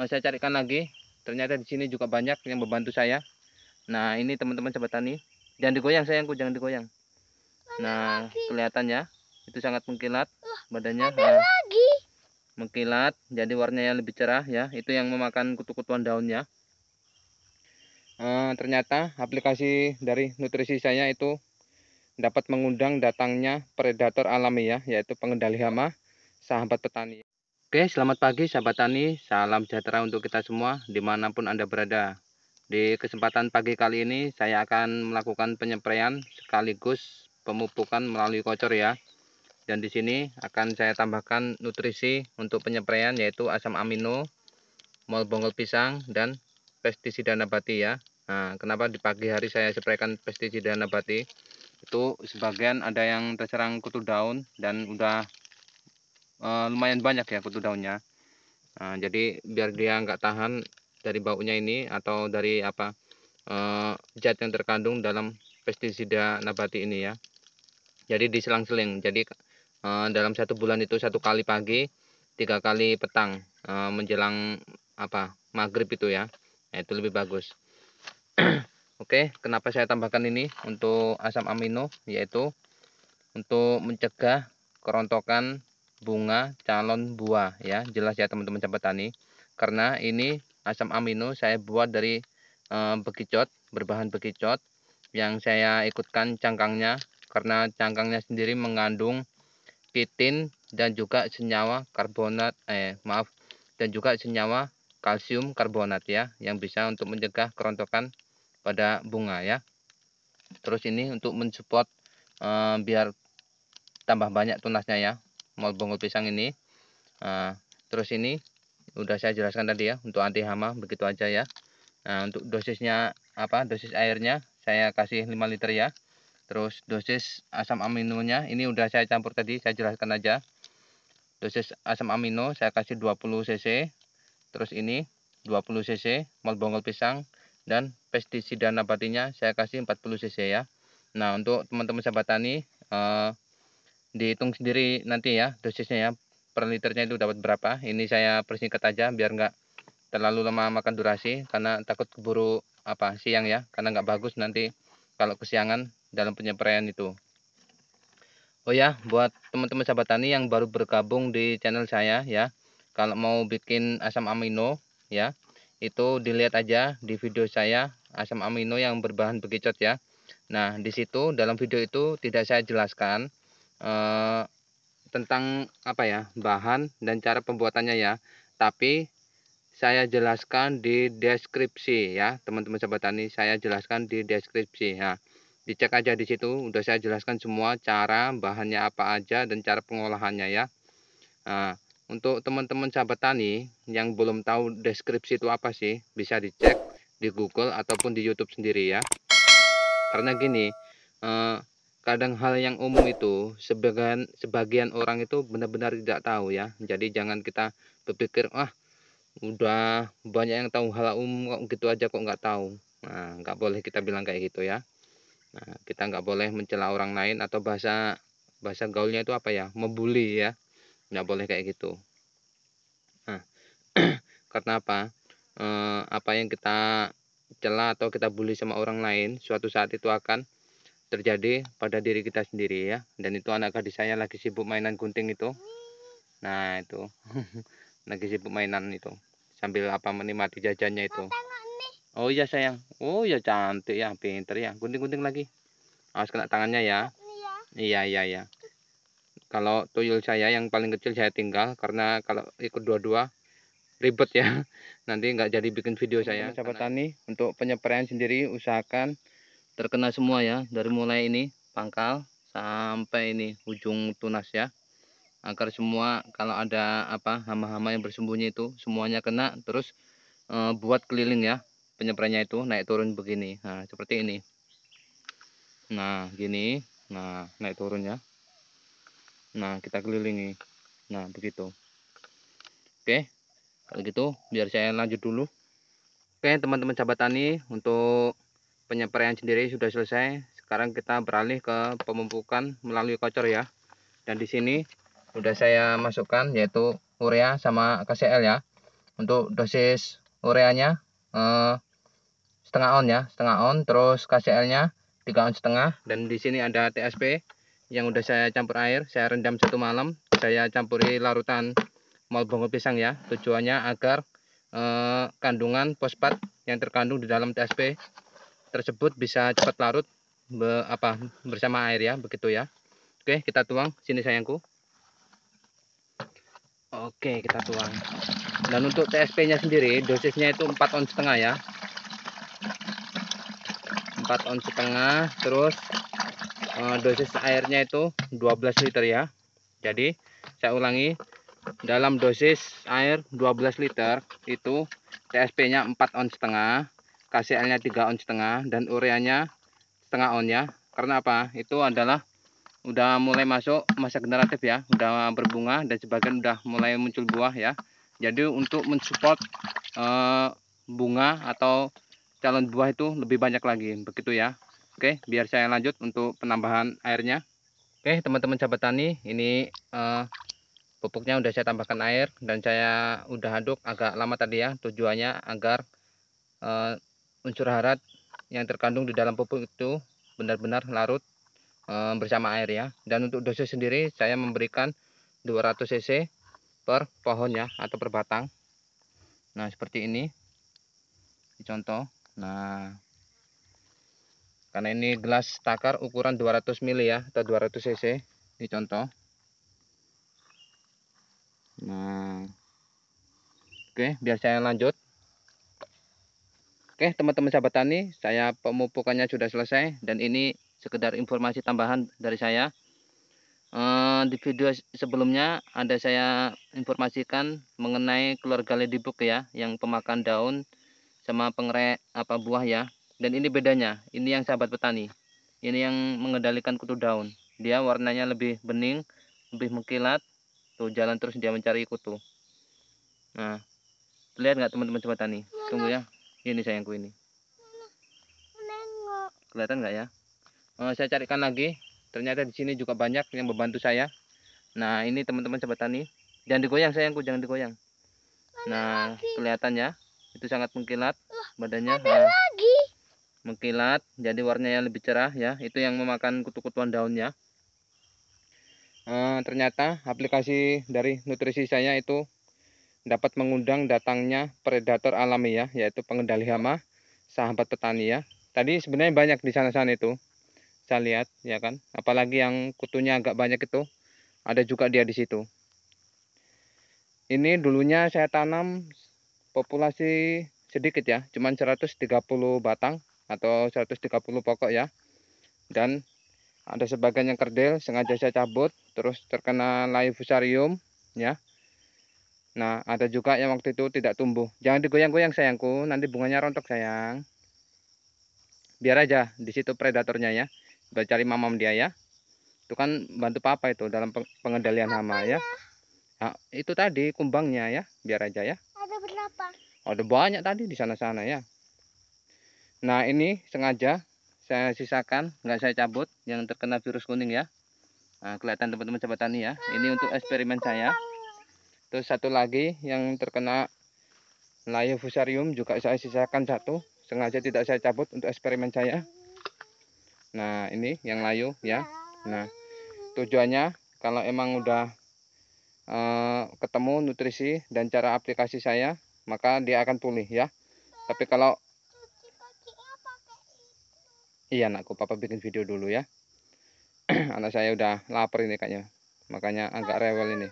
saya carikan lagi. Ternyata di sini juga banyak yang membantu saya. Nah, ini teman-teman sahabat tani. Jangan digoyang sayangku, jangan digoyang. Nah, kelihatannya itu sangat mengkilat badannya. Lagi. Mengkilat, jadi warnanya lebih cerah ya. Itu yang memakan kutu-kutuan daunnya. Ternyata aplikasi dari nutrisi saya itu dapat mengundang datangnya predator alami ya, yaitu pengendali hama, sahabat petani. Oke, selamat pagi sahabat tani, salam sejahtera untuk kita semua dimanapun Anda berada. Di kesempatan pagi kali ini saya akan melakukan penyepraian sekaligus pemupukan melalui kocor ya. Dan di sini akan saya tambahkan nutrisi untuk penyepraian yaitu asam amino, mol bonggol pisang, dan pestisida nabati ya. Nah, kenapa di pagi hari saya spraykan pestisida nabati? Itu sebagian ada yang terserang kutu daun dan udah lumayan banyak ya kutu daunnya. Nah, jadi biar dia nggak tahan dari baunya ini atau dari apa zat yang terkandung dalam pestisida nabati ini ya. Jadi diselang-seling. Jadi dalam 1 bulan itu 1 kali pagi, 3 kali petang menjelang maghrib itu ya. Nah, itu lebih bagus. Oke, kenapa saya tambahkan ini untuk asam amino, yaitu untuk mencegah kerontokan bunga calon buah ya. Jelas ya teman-teman sahabat tani, karena ini asam amino saya buat dari bekicot, berbahan bekicot yang saya ikutkan cangkangnya, karena cangkangnya sendiri mengandung kitin dan juga senyawa karbonat dan juga senyawa kalsium karbonat ya, yang bisa untuk mencegah kerontokan pada bunga ya. Terus ini untuk mensupport biar tambah banyak tunasnya ya, mol bonggol pisang ini. Terus ini udah saya jelaskan tadi ya, untuk anti hama begitu aja ya. Nah, untuk dosisnya dosis airnya saya kasih 5 liter ya. Terus dosis asam aminonya ini udah saya campur tadi, saya jelaskan aja. Dosis asam amino saya kasih 20 cc. Terus ini 20 cc mol bonggol pisang, dan pestisida nabatinya saya kasih 40 cc ya. Nah, untuk teman-teman sahabat tani dihitung sendiri nanti ya dosisnya ya, per liternya itu dapat berapa. Ini saya persingkat aja biar nggak terlalu lama makan durasi, karena takut keburu siang ya, karena nggak bagus nanti kalau kesiangan dalam penyepraian itu. Oh ya, buat teman-teman sahabat tani yang baru bergabung di channel saya ya, kalau mau bikin asam amino ya, itu dilihat aja di video saya asam amino yang berbahan bekicot ya. Nah, di situ dalam video itu tidak saya jelaskan tentang bahan dan cara pembuatannya ya, tapi saya jelaskan di deskripsi ya teman-teman sahabat tani, saya jelaskan di deskripsi ya. Dicek aja di situ, udah saya jelaskan semua cara bahannya apa aja dan cara pengolahannya ya. Nah, untuk teman-teman sahabat tani yang belum tahu deskripsi itu apa sih, bisa dicek di Google ataupun di YouTube sendiri ya. Karena gini, kadang hal yang umum itu sebagian orang itu benar-benar tidak tahu ya. Jadi jangan kita berpikir udah banyak yang tahu hal umum kok gitu aja kok nggak tahu. Nah, nggak boleh kita bilang kayak gitu ya. Nah, kita nggak boleh mencela orang lain, atau bahasa gaulnya itu membuli ya. Nggak boleh kayak gitu. Nah, karena apa yang kita cela atau kita bully sama orang lain, suatu saat itu akan terjadi pada diri kita sendiri ya. Dan itu anak gadis saya lagi sibuk mainan gunting itu. Nah, itu lagi sibuk mainan itu sambil menikmati jajannya itu. Oh iya sayang, oh iya cantik ya, pinter ya, gunting-gunting lagi, awas kena tangannya ya. Iya iya iya, kalau tuyul saya yang paling kecil saya tinggal, karena kalau ikut dua-dua ribet ya. Nanti nggak jadi bikin video saya. Sahabat tani, untuk penyepraian sendiri usahakan terkena semua ya, dari mulai ini pangkal sampai ini ujung tunas ya, agar semua kalau ada hama-hama yang bersembunyi itu semuanya kena. Terus buat keliling ya penyepraiannya itu naik turun begini. Nah, seperti ini. Nah, gini. Nah, naik turun ya. Nah, kita kelilingi. Nah, begitu. Oke, kalau gitu biar saya lanjut dulu. Oke, teman-teman sahabat tani, untuk penyepraian sendiri sudah selesai. Sekarang kita beralih ke pemupukan melalui kocor ya. Dan di sini sudah saya masukkan yaitu urea sama KCl ya. Untuk dosis ureanya setengah on ya, setengah on. Terus KCl-nya 3 on setengah. Dan di sini ada TSP yang udah saya campur air, saya rendam 1 malam. Saya campuri larutan mol bonggol pisang ya. Tujuannya agar kandungan fosfat yang terkandung di dalam TSP tersebut bisa cepat larut bersama air ya, begitu ya. Oke, kita tuang sini sayangku. Oke, kita tuang. Dan untuk TSP-nya sendiri dosisnya itu 4 on setengah ya. 4 on setengah. Terus dosis airnya itu 12 liter ya. Jadi saya ulangi, dalam dosis air 12 liter itu TSP-nya 4 on setengah, KCl-nya 3 on setengah, dan ureanya setengah on ya. Karena apa? Itu adalah udah mulai masuk masa generatif ya, udah berbunga dan sebagian udah mulai muncul buah ya. Jadi untuk mensupport bunga atau calon buah itu lebih banyak lagi, begitu ya. Oke, biar saya lanjut untuk penambahan airnya. Oke, teman-teman sahabat tani, ini pupuknya udah saya tambahkan air dan saya udah aduk agak lama tadi ya. Tujuannya agar unsur hara yang terkandung di dalam pupuk itu benar-benar larut bersama air ya. Dan untuk dosis sendiri saya memberikan 200 cc per pohon ya, atau per batang. Nah seperti ini contoh. Nah karena ini gelas takar ukuran 200 ml ya, atau 200 cc. Ini contoh. Nah oke, biar saya lanjut. Oke teman-teman sahabat tani, saya pemupukannya sudah selesai. Dan ini sekedar informasi tambahan dari saya. Di video sebelumnya ada saya informasikan mengenai keluarga ladybug ya, yang pemakan daun sama pengerek buah ya. Dan ini bedanya, ini yang sahabat petani, ini yang mengendalikan kutu daun. Dia warnanya lebih bening, lebih mengkilat. Tuh jalan terus dia mencari kutu. Nah lihat nggak teman-teman sahabat tani? Tunggu ya, ini sayangku ini. Kelihatan nggak ya? Saya carikan lagi. Ternyata di sini juga banyak yang membantu saya. Nah ini teman-teman sahabat tani, jangan digoyang sayangku, jangan digoyang. Nah kelihatannya itu sangat mengkilat badannya. Mengkilat, jadi warnanya lebih cerah ya. Itu yang memakan kutu-kutuan daunnya. Ternyata aplikasi dari nutrisi saya itu dapat mengundang datangnya predator alami ya, yaitu pengendali hama sahabat petani ya. Tadi sebenarnya banyak di sana-sana itu saya lihat ya kan, apalagi yang kutunya agak banyak itu ada juga dia di situ. Ini dulunya saya tanam populasi sedikit ya, cuman 130 batang atau 130 pokok ya. Dan ada sebagian yang kerdil, sengaja saya cabut, terus terkena layu fusarium ya. Nah ada juga yang waktu itu tidak tumbuh. Jangan digoyang-goyang sayangku, nanti bunganya rontok sayang. Biar aja di situ predatornya ya, biar cari mamam dia ya. Itu kan bantu papa itu dalam pengendalian hama ya. Nah, itu tadi kumbangnya ya, biar aja ya. Ada berapa? Ada banyak tadi di sana-sana ya. Nah ini sengaja saya sisakan, nggak saya cabut yang terkena virus kuning ya. Nah, kelihatan teman-teman sahabat tani ya. Ini untuk eksperimen saya. Terus satu lagi yang terkena layu fusarium juga saya sisakan satu, sengaja tidak saya cabut untuk eksperimen saya. Nah ini yang layu ya. Nah tujuannya kalau emang udah ketemu nutrisi dan cara aplikasi saya, maka dia akan pulih ya. Tapi kalau iya anakku, papa bikin video dulu ya. Anak saya udah lapar ini kayaknya, makanya agak rewel ini.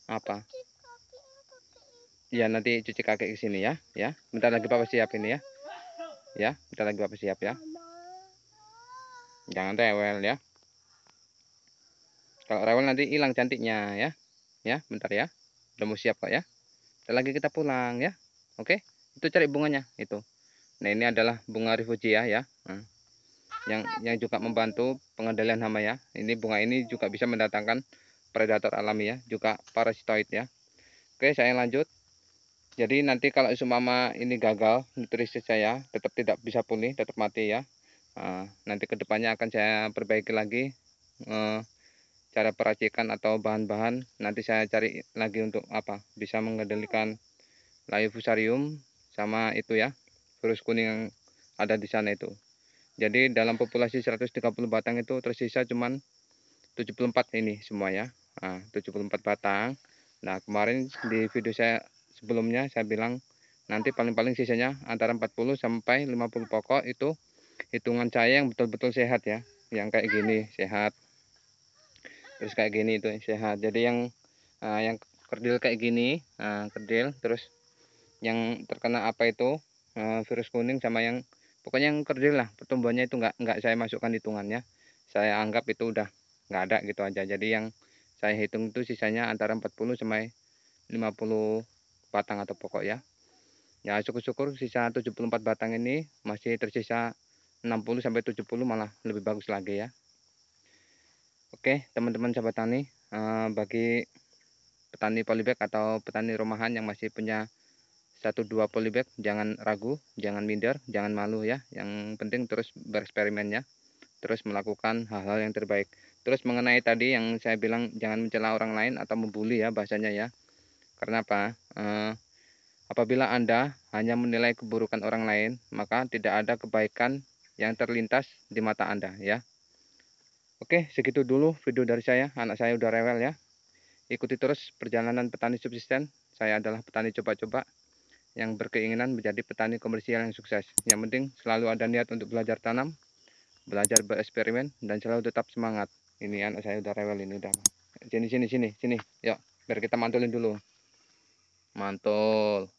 Apa? Ya nanti cuci kaki ke sini ya, ya. Bentar lagi papa siap ini ya. Ya, bentar lagi papa siap ya. Jangan rewel ya. Kalau rewel nanti hilang cantiknya ya. Ya, bentar ya. Udah mau siap kok ya. Bentar lagi kita pulang ya. Oke? Itu cari bunganya itu. Nah, ini adalah bunga refugia ya. Nah, yang juga membantu pengendalian hama ya. Ini bunga ini juga bisa mendatangkan predator alami ya, juga parasitoid ya. Oke, saya lanjut. Jadi nanti kalau seumpama ini gagal nutrisi saya tetap tidak bisa pulih, tetap mati ya. Nanti kedepannya akan saya perbaiki lagi cara peracikan atau bahan-bahan nanti saya cari lagi untuk apa bisa mengendalikan layu fusarium sama itu ya, virus kuning yang ada di sana itu. Jadi dalam populasi 130 batang itu tersisa cuman 74 ini semua ya. Nah, 74 batang. Nah, kemarin di video saya sebelumnya saya bilang nanti paling-paling sisanya antara 40 sampai 50 pokok itu hitungan saya yang betul-betul sehat ya. Yang kayak gini sehat. Terus kayak gini itu sehat. Jadi yang kerdil kayak gini, kerdil terus yang terkena apa itu virus kuning sama yang pokoknya yang kerdil lah pertumbuhannya itu nggak saya masukkan hitungannya, saya anggap itu udah nggak ada gitu aja. Jadi yang saya hitung itu sisanya antara 40 sampai 50 batang atau pokok ya. Ya syukur-syukur sisa 74 batang ini masih tersisa 60 sampai 70 malah lebih bagus lagi ya. Oke teman-teman sahabat tani, bagi petani polybag atau petani rumahan yang masih punya 1-2 polybag, jangan ragu, jangan minder, jangan malu ya. Yang penting terus bereksperimen ya, terus melakukan hal-hal yang terbaik. Terus mengenai tadi yang saya bilang jangan mencela orang lain atau membuli ya bahasanya ya. Karena apa? Apabila Anda hanya menilai keburukan orang lain, maka tidak ada kebaikan yang terlintas di mata Anda ya. Oke, segitu dulu video dari saya. Anak saya udah rewel ya. Ikuti terus perjalanan petani subsisten. Saya adalah petani coba-coba yang berkeinginan menjadi petani komersial yang sukses. Yang penting selalu ada niat untuk belajar tanam, belajar bereksperimen, dan selalu tetap semangat. Ini anak saya udah rewel ini udah. Sini. Yuk, biar kita mantulin dulu. Mantul.